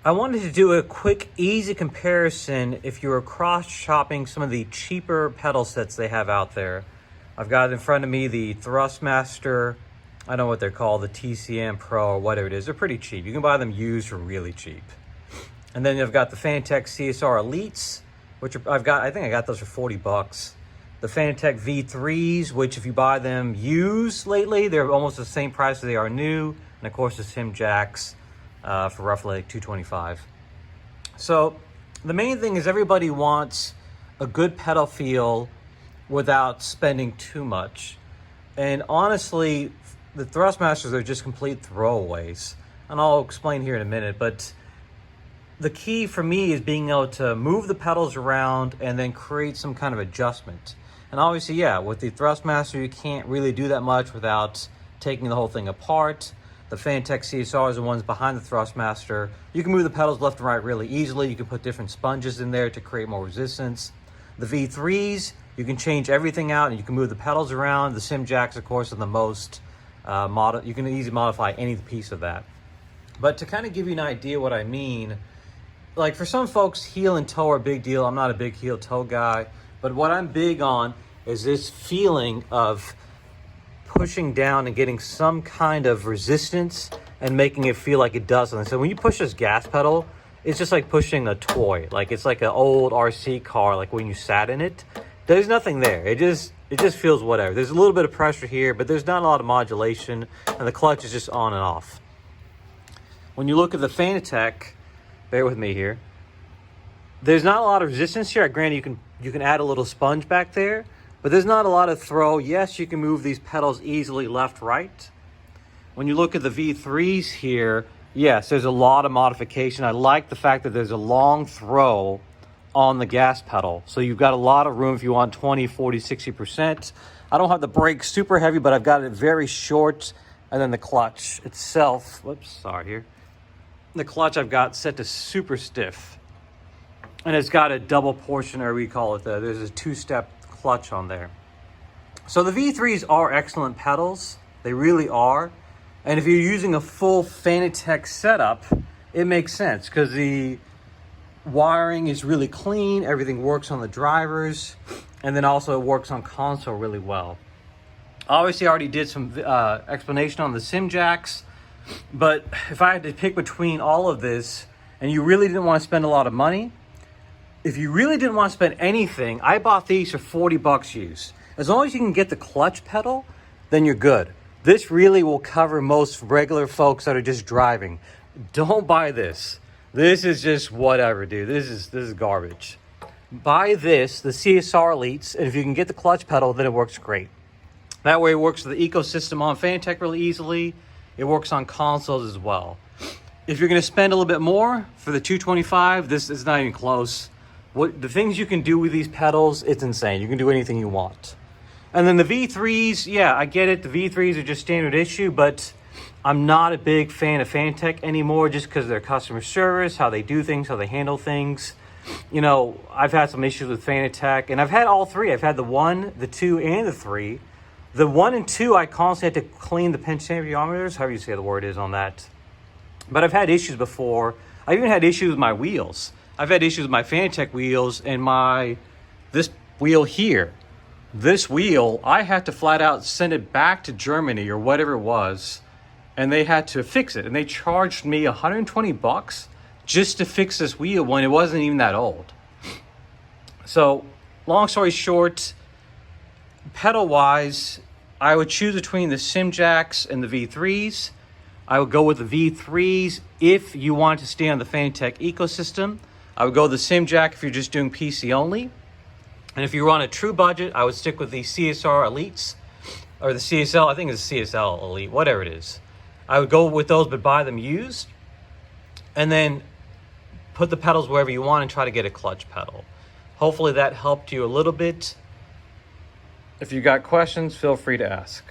I wanted to do a quick, easy comparison if you were cross-shopping some of the cheaper pedal sets they have out there. I've got in front of me the Thrustmaster, I don't know what they're called, the TCM Pro or whatever it is. They're pretty cheap. You can buy them used for really cheap. And then I've got the Fanatec CSR Elites, which I think I got those for 40 bucks. The Fanatec V3s, which if you buy them used lately, they're almost the same price as they are new. And of course the Sim Jacks for roughly like $225. So the main thing is everybody wants a good pedal feel without spending too much. And honestly, the Thrustmasters are just complete throwaways. And I'll explain here in a minute, but the key for me is being able to move the pedals around and then create some kind of adjustment. And obviously, yeah, with the Thrustmaster, you can't really do that much without taking the whole thing apart. The Fanatec CSR is the ones behind the Thrustmaster. You can move the pedals left and right really easily. You can put different sponges in there to create more resistance. The V3s, you can change everything out and you can move the pedals around. The Sim Jacks, of course, are the most you can easily modify any piece of that. But to kind of give you an idea what I mean, like for some folks, heel and toe are a big deal. I'm not a big heel toe guy, but what I'm big on is this feeling of pushing down and getting some kind of resistance and making it feel like it does something. So when you push this gas pedal, it's just like pushing a toy. Like it's like an old RC car, like when you sat in it. There's nothing there. It just feels whatever. There's a little bit of pressure here, but there's not a lot of modulation, and the clutch is just on and off. When you look at the Fanatec, bear with me here, there's not a lot of resistance here. Granted, you can add a little sponge back there, but there's not a lot of throw. Yes, you can move these pedals easily left, right. When you look at the V3s here, yes, there's a lot of modification. I like the fact that there's a long throw on the gas pedal. So you've got a lot of room if you want 20, 40, 60%. I don't have the brakes super heavy, but I've got it very short. And then the clutch itself, whoops, sorry here. The clutch I've got set to super stiff. And it's got a double portion, or we call it, there's a two-step clutch on there. So the V3s are excellent pedals. They really are. And if you're using a full Fanatec setup, it makes sense because the wiring is really clean. Everything works on the drivers. And then also it works on console really well. Obviously, I already did some explanation on the Sim Jacks. But if I had to pick between all of this and you really didn't want to spend a lot of money, if you really didn't want to spend anything, I bought these for 40 bucks used. As long as you can get the clutch pedal, then you're good. This really will cover most regular folks that are just driving. Don't buy this. This is just whatever, dude. This is garbage. Buy this, the CSR Elites, and if you can get the clutch pedal, then it works great. That way it works with the ecosystem on Fanatec really easily. It works on consoles as well. If you're going to spend a little bit more for the $225, this is not even close. The things you can do with these pedals, it's insane. You can do anything you want. And then the V3s, yeah, I get it. The V3s are just standard issue, but I'm not a big fan of Fanatec anymore just because of their customer service, how they do things, how they handle things. You know, I've had some issues with Fanatec, and I've had all three. I've had the 1, the 2, and the 3. The 1 and 2, I constantly had to clean the potentiometers, however you say the word is on that. But I've had issues before. I even had issues with my wheels. I've had issues with my Fanatec wheels and this wheel here. This wheel, I had to flat out send it back to Germany or whatever it was, and they had to fix it. And they charged me 120 bucks just to fix this wheel when it wasn't even that old. So, long story short, pedal-wise, I would choose between the Sim Jacks and the V3s. I would go with the V3s if you want to stay on the Fanatec ecosystem. I would go with the Sim Jack if you're just doing PC only. And if you're on a true budget, I would stick with the CSR Elites, or the CSL, I think it's CSL Elite, whatever it is. I would go with those, but buy them used. And then put the pedals wherever you want and try to get a clutch pedal. Hopefully that helped you a little bit. If you got questions, feel free to ask.